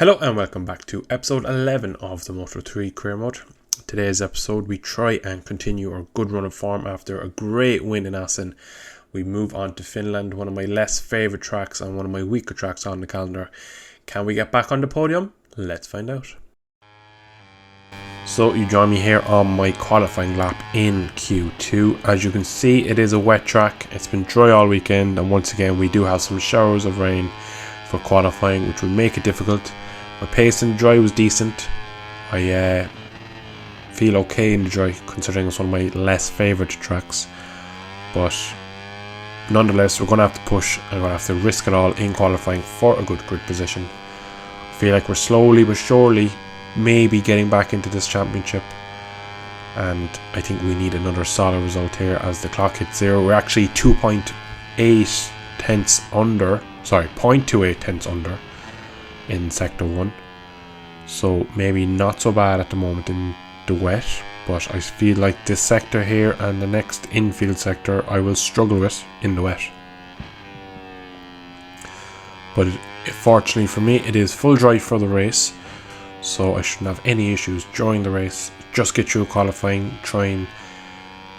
Hello and welcome back to episode 11 of the Moto3 Career Mode. Today's episode we try and continue our good run of form after a great win in Assen. We move on to Finland, one of my less favourite tracks and one of my weaker tracks on the calendar. Can we get back on the podium? Let's find out. So you join me here on my qualifying lap in Q2. As you can see, it is a wet track. It's been dry all weekend, and once again we do have some showers of rain for qualifying, which will make it difficult. My pace in the dry was decent. I feel okay in the dry, considering it's one of my less favourite tracks. But nonetheless, we're going to have to push and we're going to have to risk it all in qualifying for a good grid position. I feel like we're slowly but surely maybe getting back into this championship. And I think we need another solid result here as the clock hits zero. We're actually 2.8 tenths under. Sorry, 0.28 tenths under in sector 1, so maybe not so bad at the moment in the wet, but I feel like this sector here and the next infield sector I will struggle with in the wet. But fortunately for me, it is full dry for the race, so I shouldn't have any issues during the race. Just get through qualifying, try and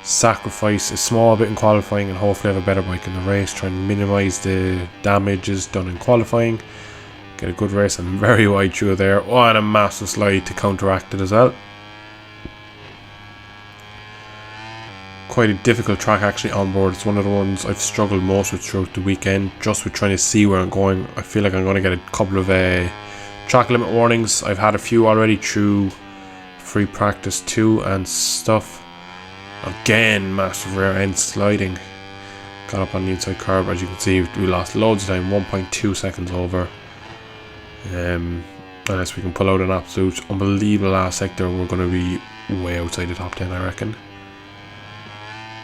sacrifice a small bit in qualifying and hopefully have a better bike in the race, try and minimise the damages done in qualifying. Get a good race and very wide through there. Oh, and a massive slide to counteract it as well. Quite a difficult track actually on board. It's one of the ones I've struggled most with throughout the weekend, just with trying to see where I'm going. I feel like I'm going to get a couple of track limit warnings. I've had a few already through free practice 2 and stuff. Again, massive rear end sliding. Got up on the inside curb. As you can see, we lost loads of time, 1.2 seconds over. Unless we can pull out an absolute unbelievable last sector, we're going to be way outside the top 10, I reckon.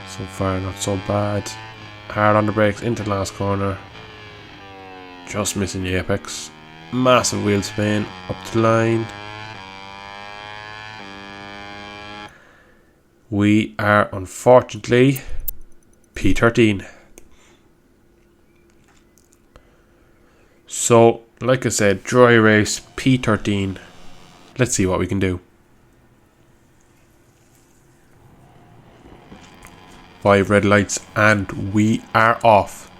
So far not so bad. Hard on the brakes into the last corner, just missing the apex. Massive wheel spin up the line. We are unfortunately P13. So like I said, dry race, P13. Let's see what we can do. 5 red lights and we are off.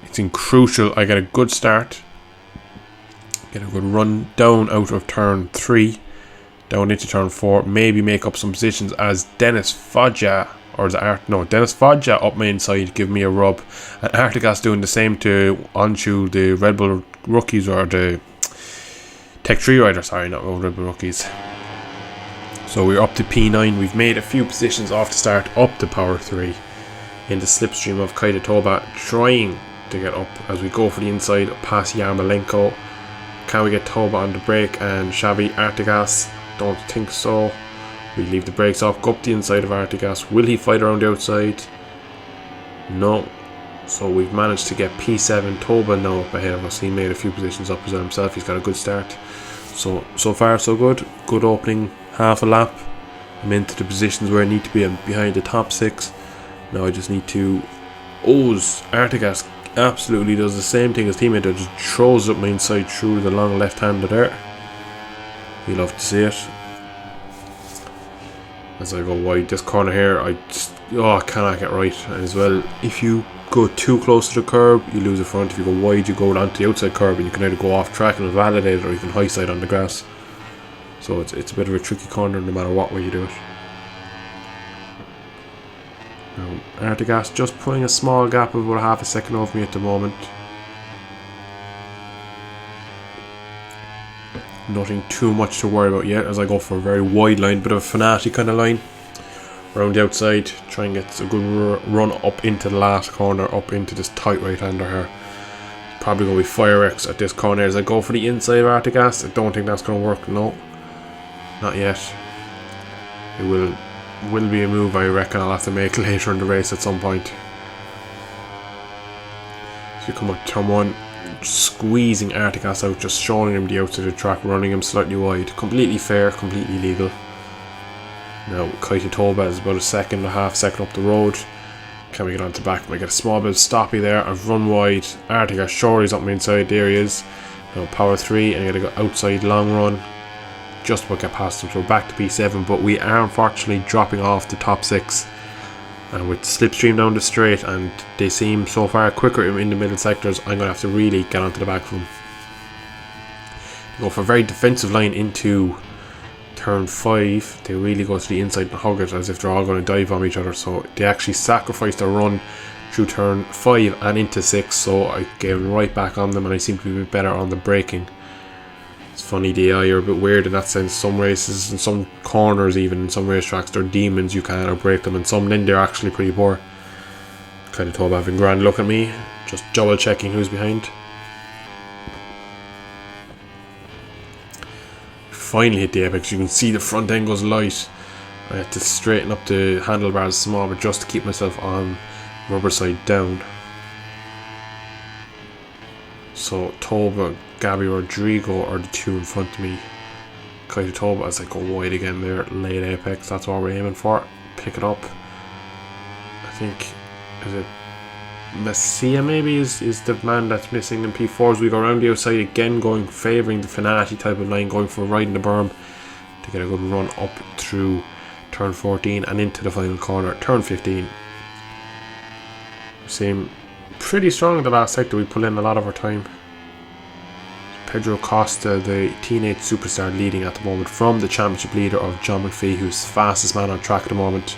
It's crucial I get a good start. Get a good run down out of turn 3. Down into turn 4. Maybe make up some positions as Dennis Foggia up my inside, give me a rub. And Artigas doing the same onto the Red Bull rookies, or the Tech 3 rider, sorry, not Red Bull rookies. So we're up to P9. We've made a few positions off the start up to Power 3 in the slipstream of Kaita Toba, trying to get up as we go for the inside past Yarmolenko. Can we get Toba on the brake and Xavi Artigas? Don't think so. We leave the brakes off, go up the inside of Artigas. Will he fight around the outside? No. So we've managed to get P7 Toba now up ahead of us. He made a few positions up as well himself. He's got a good start. So far so good. Good opening half a lap. I'm into the positions where I need to be behind the top 6. Now I just need to Artigas absolutely does the same thing as teammate. It just throws up my inside through the long left hander there. You love to see it. As I go wide, this corner here, I cannot get right. And as well, if you go too close to the curb, you lose the front. If you go wide, you go onto the outside curb, and you can either go off track and validate it, or you can high side on the grass. So it's a bit of a tricky corner no matter what way you do it. Now, Artigas just putting a small gap of about half a second over me at the moment. Nothing too much to worry about yet as I go for a very wide line, bit of a Finicky kind of line. Around the outside, try and get a good run up into the last corner, up into this tight right hander here. Probably going to be Fireworks at this corner as I go for the inside of Artigas. I don't think that's going to work, no. Not yet. It will be a move I reckon I'll have to make later in the race at some point. So we come up to turn 1. Squeezing Artigas out, just showing him the outside of the track, running him slightly wide. Completely fair, completely legal. Now Kaita Toba is about a half second up the road. Can we get onto the back? We get a small bit of stoppy there. I've run wide. Artigas sure he's up my inside. There he is. Now power 3, and I gotta go outside long run. Just about get past them, so we're back to P7, but we are unfortunately dropping off the top 6. And with slipstream down the straight, and they seem so far quicker in the middle sectors, I'm going to have to really get onto the back of them. They go for a very defensive line into turn 5. They really go to the inside and hug it as if they're all going to dive on each other. So they actually sacrificed their run through turn 5 and into 6. So I gave them right back on them, and I seem to be a bit better on the braking. It's funny, the AI are a bit weird in that sense. Some races and some corners, even in some racetracks, they're demons, you can't outbrake them, and some then they're actually pretty poor. Kind of told having grand look at me, just double checking who's behind. Finally hit the apex. You can see the front end goes light. I had to straighten up the handlebars small, but just to keep myself on rubber side down. So Toba, Gabby Rodrigo are the two in front of me. Kaito Toba as I go wide again there, late apex, that's what we're aiming for. Pick it up. I think, is it Messia maybe is the man that's missing in P4s. We go around the outside again, going favouring the Finicky type of line, going for right in the berm to get a good run up through turn 14 and into the final corner, turn 15. We seem pretty strong in the last sector. We pull in a lot of our time. Pedro Costa, the teenage superstar, leading at the moment from the championship leader of John McPhee, who's fastest man on track at the moment.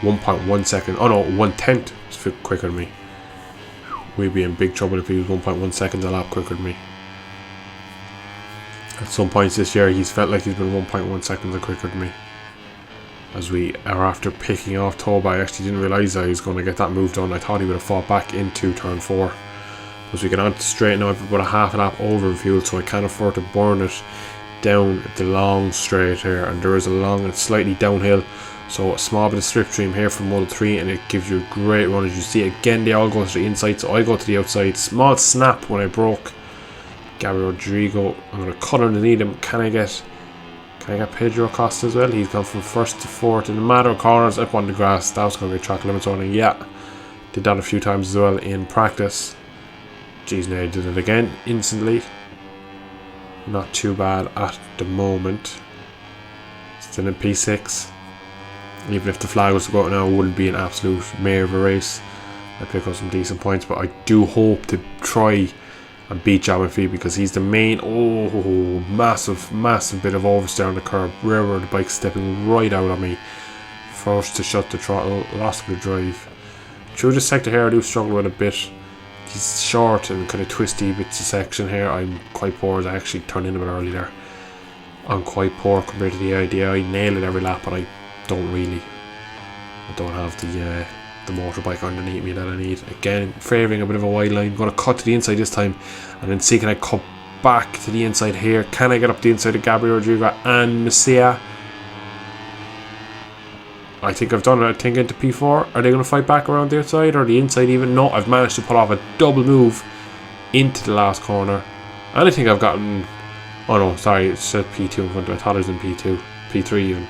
1.1 second. Oh no, 1/10 is quicker than me. We'd be in big trouble if he was 1.1 seconds a lap quicker than me. At some points this year, he's felt like he's been 1.1 seconds quicker than me. As we are after picking off Toba, I actually didn't realise I was going to get that move done. I thought he would have fought back into turn 4. As we get on to straight now, I've about a half a lap over in fuel, so I can't afford to burn it down the long straight here. And there is a long and slightly downhill, so a small bit of slipstream here from Moto3, and it gives you a great run. As you see, again, they all go to the inside, so I go to the outside. Small snap when I broke. Gabby Rodrigo, I'm going to cut underneath him. Can I get Pedro Costa as well? He's gone from first to fourth in a matter of corners up on the grass. That was going to be a track limits running. Yeah, did that a few times as well in practice. Jeez, now I did it again instantly. Not too bad at the moment. Still in P6. Even if the flag was to go out now, it wouldn't be an absolute mare of a race. I pick up some decent points, but I do hope to try and beat John McPhee, because he's the main. Oh, massive bit of oversteer on the curb. Railroad, the bike stepping right out on me. Forced to shut the throttle, lost a bit of drive. Through this sector here, I do struggle with a bit. He's short and kind of twisty bits of section here. I'm quite poor, as I actually turned in a bit early there. I'm quite poor compared to the idea. I nail it every lap, but I don't have the motorbike underneath me that I need. Again, favouring a bit of a wide line. Going to cut to the inside this time, and then see, can I cut back to the inside here? Can I get up the inside of Gabriel Rodrigo and Messia? I think I've done it. I think into P4. Are they going to fight back around the outside or the inside even? No, I've managed to pull off a double move into the last corner. And I think I've gotten... Oh no, sorry, it said P2 in front of me. I thought it was in P2. P3 even.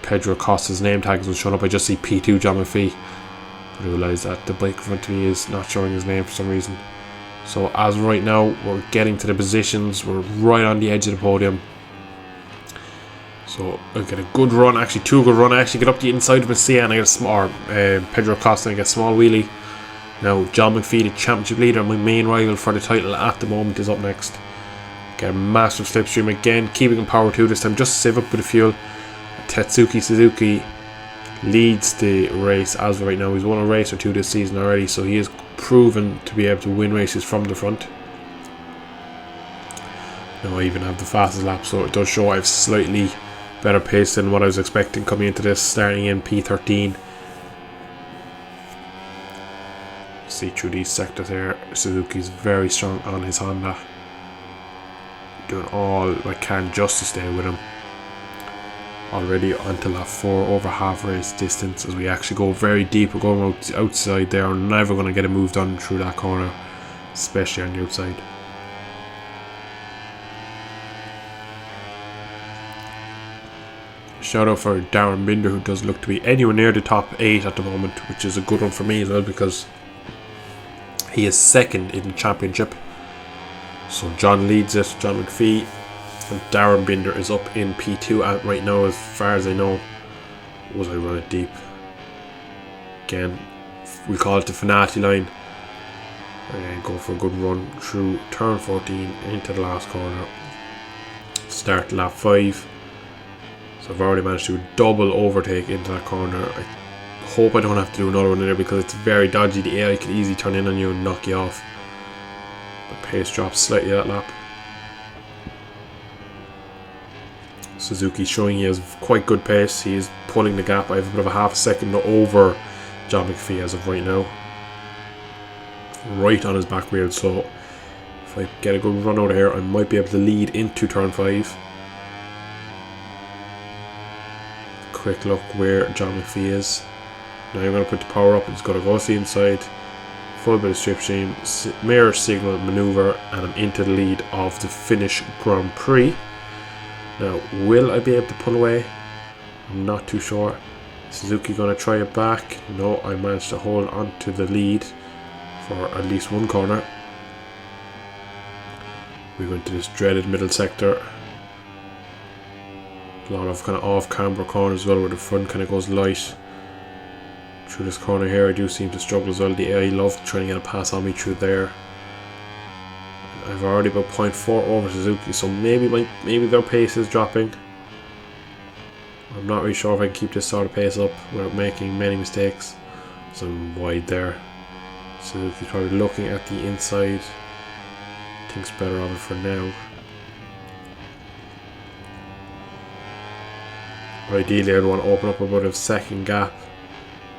Pedro Costa's name tag isn't showing up. I just see P2 John McPhee. I realise that the bike in front of me is not showing his name for some reason. So as right now, we're getting to the positions. We're right on the edge of the podium. So I get a good run, actually 2 good run. I actually get up the inside of Messia and I get a small, Pedro Costa, and I get a small wheelie. Now John McPhee, the championship leader, my main rival for the title at the moment, is up next. Get a massive slipstream again, keeping in power 2 this time, just to save up a bit of fuel. Tetsuki Suzuki leads the race as of right now. He's won a race or 2 this season already, so he is proven to be able to win races from the front. Now I even have the fastest lap, so it does show I have slightly better pace than what I was expecting coming into this, starting in P13. See through these sectors here, Suzuki's very strong on his Honda. Doing all I can just to stay with him. Already onto lap 4, over half race distance, as we actually go very deep. We're going outside there. I'm never going to get a move done through that corner, especially on the outside. Shout out for Darren Binder, who does look to be anywhere near the top 8 at the moment, which is a good one for me as well, because he is second in the championship. So John leads it, John McPhee, and Darren Binder is up in P2 right now, as far as I know. Was I run it deep? Again, we call it the Finicky line. And go for a good run through turn 14 into the last corner. Start lap 5. So I've already managed to double overtake into that corner. I hope I don't have to do another one in there because it's very dodgy. The AI could easily turn in on you and knock you off. The pace drops slightly that lap. Suzuki showing he has quite good pace. He is pulling the gap. I have a bit of a half a second over John McPhee as of right now. Right on his back wheel, so if I get a good run out of here, I might be able to lead into turn 5. Quick look where John McPhee is. Now I'm going to put the power up. It's going to go to the inside. Full bit of slipstream, mirror signal maneuver, and I'm into the lead of the Finnish Grand Prix. Now, will I be able to pull away? I'm not too sure. Suzuki going to try it back. No, I managed to hold on to the lead for at least one corner. We went to this dreaded middle sector. A lot of kind of off-camber corners as well, where the front kind of goes light. Through this corner here, I do seem to struggle as well. The AI love trying to get a pass on me through there. I've already about 0.4 over Suzuki, so maybe their pace is dropping. I'm not really sure if I can keep this sort of pace up without making many mistakes. So I'm wide there. Suzuki's probably looking at the inside. Thinks better of it for now. Ideally, I'd want to open up about a second gap,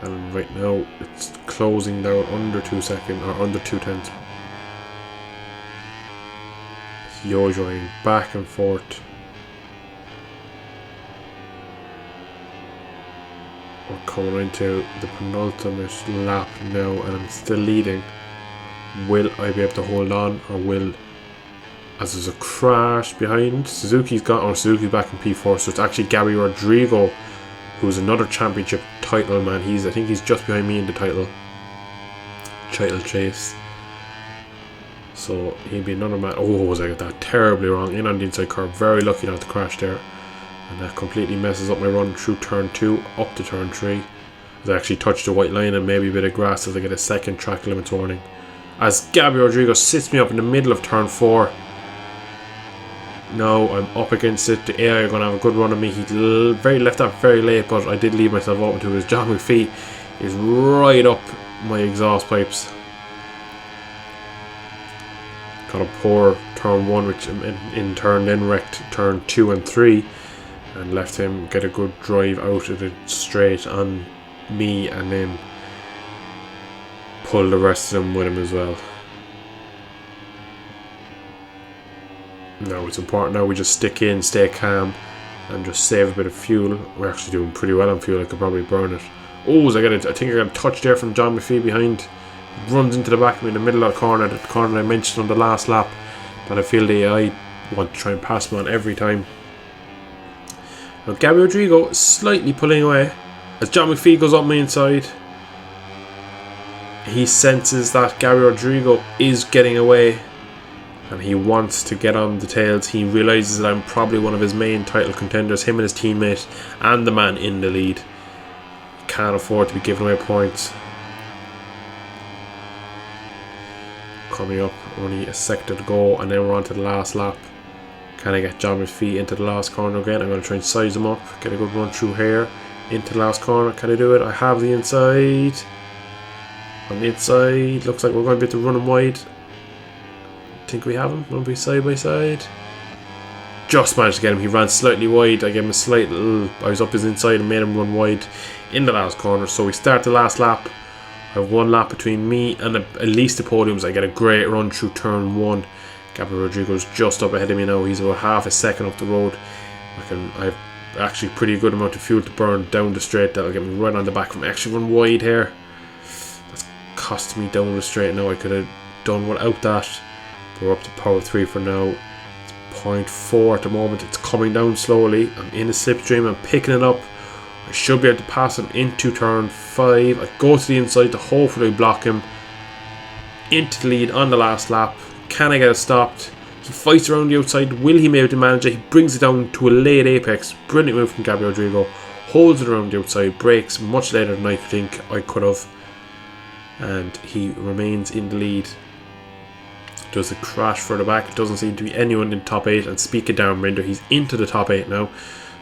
and right now it's closing down under 2 seconds or under 2 tenths. Yo-yoing back and forth. We're coming into the penultimate lap now, and I'm still leading. Will I be able to hold on, or will, as there's a crash behind, Suzuki's Suzuki's back in P4, so it's actually Gabby Rodrigo, who's another championship title man. I think he's just behind me in the title chase. So he'd be another man. Oh, was I got that terribly wrong in on the inside curve. Very lucky not to crash there. And that completely messes up my run through turn 2 up to turn 3. As I actually touched the white line and maybe a bit of grass as I get a second track limits warning. As Gabby Rodrigo sits me up in the middle of turn 4. No, I'm up against it. The AI are going to have a good run on me. He left that very late, but I did leave myself open to his. John McPhee is right up my exhaust pipes. Got a poor turn 1, which in turn then wrecked turn 2 and 3, and left him get a good drive out of it straight on me, and then pull the rest of them with him as well. Now it's important now we just stick in, stay calm, and just save a bit of fuel. We're actually doing pretty well on fuel. I could probably burn it. Oh, I think I got a touch there from John McPhee behind. Runs into the back of me in the middle of the corner I mentioned on the last lap, that I feel the AI want to try and pass me on every time. Now Gabby Rodrigo is slightly pulling away as John McPhee goes up my inside. He senses that Gabby Rodrigo is getting away and he wants to get on the tails. He realises that I'm probably one of his main title contenders, him and his teammate and the man in the lead. Can't afford to be giving away points. Coming up, only a sector to go, and then we're on to the last lap. Can I get John McPhee into the last corner again? I'm going to try and size him up, get a good run through here into the last corner. Can I do it? I have the inside. On the inside, looks like we're going to be able to run him wide. Think we have him. We'll be side by side. Just managed to get him. He ran slightly wide. I gave him a slight little. I was up his inside and made him run wide in the last corner. So we start the last lap. I have one lap between me and at least the podiums. I get a great run through turn 1. Gabriel Rodrigo's just up ahead of me now. He's about half a second up the road. I have actually pretty good amount of fuel to burn down the straight. That'll get me right on the back from actually run wide here. That's cost me down the straight now. I could have done without that. We're up to power 3 for now. It's 0.4 at the moment. It's coming down slowly. I'm in the slipstream. I'm picking it up. I should be able to pass him into turn 5. I go to the inside to hopefully block him into the lead on the last lap. Can I get it stopped? He fights around the outside. Will he be able to manage it? He brings it down to a late apex. Brilliant move from Gabriel Rodrigo. Holds it around the outside. Brakes much later than I think I could have. And he remains in the lead. Does a crash further back. Doesn't seem to be anyone in the top 8. And speak of Darren Rinder, he's into the top 8 now.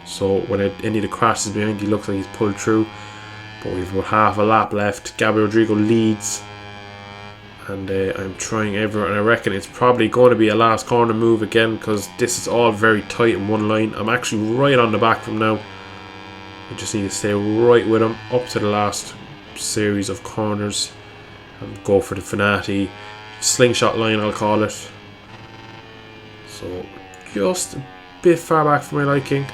So when any of the crashes behind, he looks like he's pulled through. But we've about half a lap left. Gabriel Rodrigo leads. And I'm trying everywhere, and I reckon it's probably going to be a last corner move again, because this is all very tight in one line. I'm actually right on the back from now. I just need to stay right with him up to the last series of corners and go for the Finicky slingshot line, I'll call it. So just a bit far back for my liking.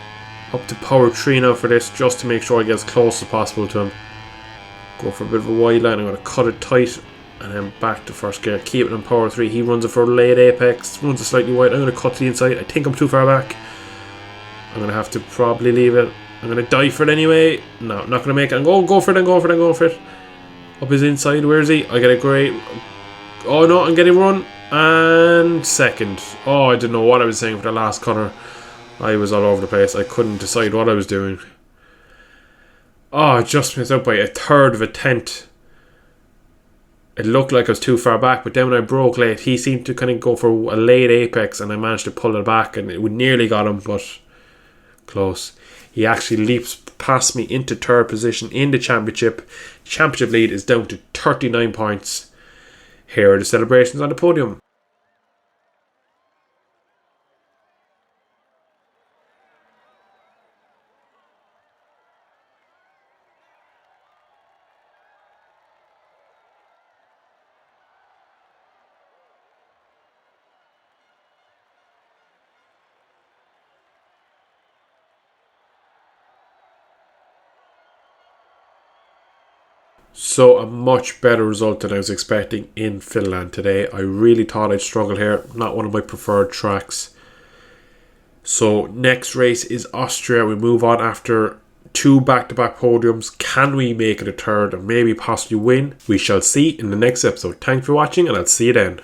Up to power 3 now for this, just to make sure I get as close as possible to him. Go for a bit of a wide line. I'm going to cut it tight. And then back to first gear. Keep it on power 3. He runs it for a late apex. Runs it slightly wide. I'm going to cut to the inside. I think I'm too far back. I'm going to have to probably leave it. I'm going to die for it anyway. No, not going to make it. I'm going to go for it. Go for it. Up his inside. Where is he? I get a great... Oh no, I'm getting run. And second. Oh, I didn't know what I was saying for the last cutter. I was all over the place. I couldn't decide what I was doing. Oh, I just missed out by a third of a tenth. It looked like I was too far back, but then when I broke late, he seemed to kind of go for a late apex, and I managed to pull it back, and it would nearly got him, but close. He actually leaps past me into third position in the championship. Championship lead is down to 39 points. Here are the celebrations on the podium. So a much better result than I was expecting in Finland today. I really thought I'd struggle here. Not one of my preferred tracks. So next race is Austria. We move on after 2 back-to-back podiums. Can we make it a third and maybe possibly win? We shall see in the next episode. Thanks for watching, and I'll see you then.